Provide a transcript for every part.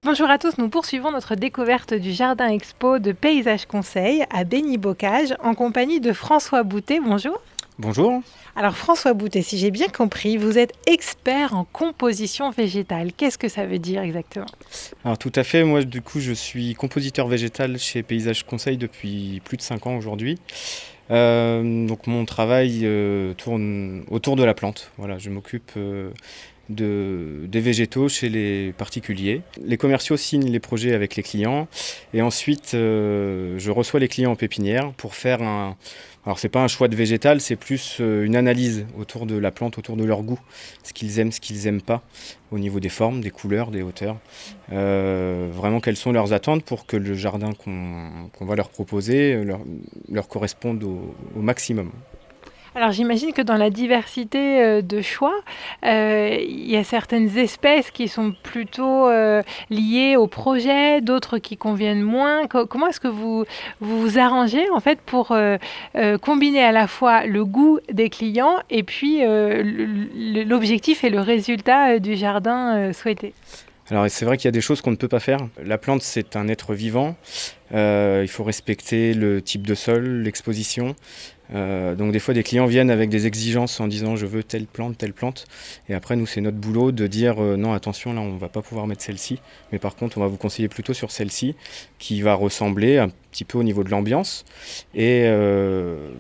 Bonjour à tous, nous poursuivons notre découverte du Jardin Expo de Paysage Conseil à Béni-Bocage en compagnie de François Boutet. Bonjour. Bonjour. Alors François Boutet, si j'ai bien compris, vous êtes expert en composition végétale. Qu'est-ce que ça veut dire exactement? Alors tout à fait, moi du coup je suis compositeur végétal chez Paysage Conseil depuis plus de 5 ans aujourd'hui. Donc mon travail tourne autour de la plante. Voilà, je m'occupe des végétaux chez les particuliers. Les commerciaux signent les projets avec les clients et ensuite je reçois les clients en pépinière pour faire un... Alors c'est pas un choix de végétal, c'est plus une analyse autour de la plante, autour de leur goût, ce qu'ils aiment, ce qu'ils aiment pas, au niveau des formes, des couleurs, des hauteurs. Vraiment quelles sont leurs attentes pour que le jardin qu'on va leur proposer leur corresponde au maximum. Alors j'imagine que dans la diversité de choix, il y a certaines espèces qui sont plutôt liées au projet, d'autres qui conviennent moins. Comment est-ce que vous arrangez en fait pour combiner à la fois le goût des clients et puis l'objectif et le résultat du jardin souhaité? Alors c'est vrai qu'il y a des choses qu'on ne peut pas faire. La plante c'est un être vivant, il faut respecter le type de sol, l'exposition. Donc des fois des clients viennent avec des exigences en disant je veux telle plante, et après nous c'est notre boulot de dire non attention là on va pas pouvoir mettre celle-ci, mais par contre on va vous conseiller plutôt sur celle-ci qui va ressembler un petit peu au niveau de l'ambiance, et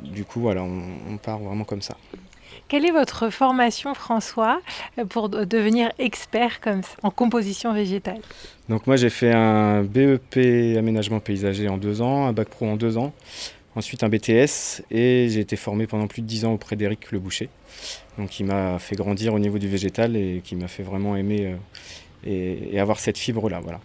du coup voilà on part vraiment comme ça. Quelle est votre formation, François, pour devenir expert comme ça, en composition végétale? Donc moi j'ai fait un BEP aménagement paysager en 2 ans, un bac pro en 2 ans, ensuite un BTS, et j'ai été formé pendant plus de 10 ans auprès d'Éric Le Boucher, donc qui m'a fait grandir au niveau du végétal et qui m'a fait vraiment aimer et avoir cette fibre-là. Voilà.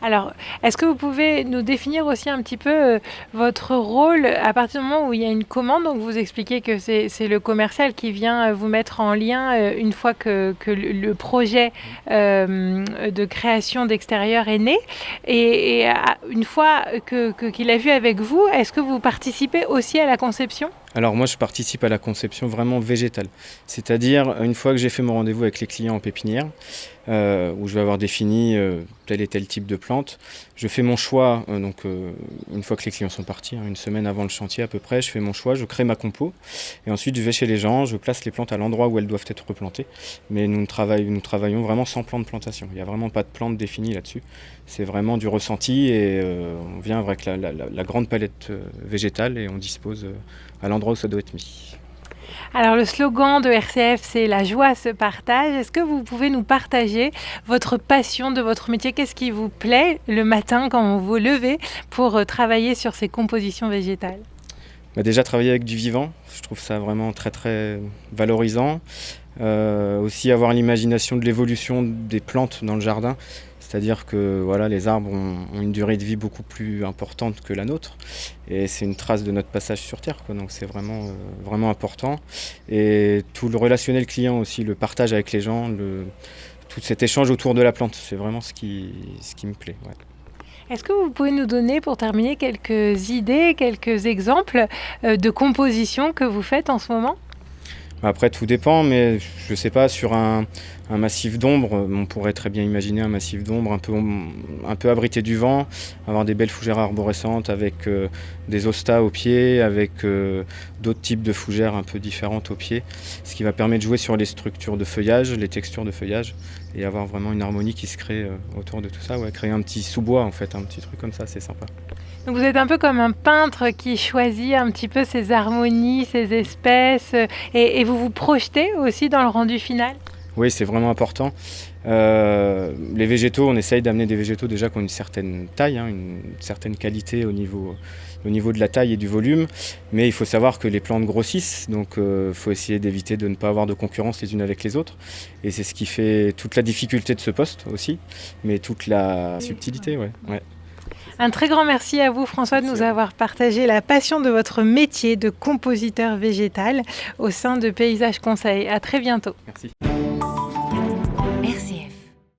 Alors, est-ce que vous pouvez nous définir aussi un petit peu votre rôle à partir du moment où il y a une commande? Donc, vous expliquez que c'est le commercial qui vient vous mettre en lien une fois que le projet de création d'extérieur est né. Et une fois qu'il a vu avec vous, est-ce que vous participez aussi à la conception? Alors moi je participe à la conception vraiment végétale, c'est-à-dire une fois que j'ai fait mon rendez-vous avec les clients en pépinière, où je vais avoir défini tel et tel type de plante, je fais mon choix, une fois que les clients sont partis, une semaine avant le chantier à peu près, je fais mon choix, je crée ma compo, et ensuite je vais chez les gens, je place les plantes à l'endroit où elles doivent être replantées, mais nous travaillons vraiment sans plan de plantation, il n'y a vraiment pas de plante définie là-dessus, c'est vraiment du ressenti, et on vient avec la grande palette végétale et on dispose à l'endroit où ça doit être mis. Alors le slogan de RCF, c'est la joie se partage. Est-ce que vous pouvez nous partager votre passion de votre métier? Qu'est-ce qui vous plaît le matin quand vous vous levez pour travailler sur ces compositions végétales? Déjà travailler avec du vivant, je trouve ça vraiment très très valorisant. Aussi avoir l'imagination de l'évolution des plantes dans le jardin. C'est-à-dire que voilà, les arbres ont une durée de vie beaucoup plus importante que la nôtre, et c'est une trace de notre passage sur Terre, quoi. Donc c'est vraiment important. Et tout le relationnel client aussi, le partage avec les gens, tout cet échange autour de la plante, c'est vraiment ce qui me plaît. Ouais. Est-ce que vous pouvez nous donner, pour terminer, quelques idées, quelques exemples de compositions que vous faites en ce moment? Après, tout dépend, mais je sais pas, sur un massif d'ombre, on pourrait très bien imaginer un massif d'ombre un peu abrité du vent, avoir des belles fougères arborescentes avec des hostas au pied, avec d'autres types de fougères un peu différentes au pied, ce qui va permettre de jouer sur les structures de feuillage, les textures de feuillage, et avoir vraiment une harmonie qui se crée autour de tout ça. Ouais, créer un petit sous-bois, en fait, un petit truc comme ça, c'est sympa. Donc vous êtes un peu comme un peintre qui choisit un petit peu ses harmonies, ses espèces, et vous vous projetez aussi dans le rendu final? Oui, c'est vraiment important. Les végétaux, on essaye d'amener des végétaux déjà qui ont une certaine taille, une certaine qualité au niveau de la taille et du volume, mais il faut savoir que les plantes grossissent, donc il faut essayer d'éviter de ne pas avoir de concurrence les unes avec les autres, et c'est ce qui fait toute la difficulté de ce poste aussi, mais toute la subtilité, ouais. Un très grand merci à vous, François, de nous avoir partagé la passion de votre métier de compositeur végétal au sein de Paysage Conseil. À très bientôt. Merci.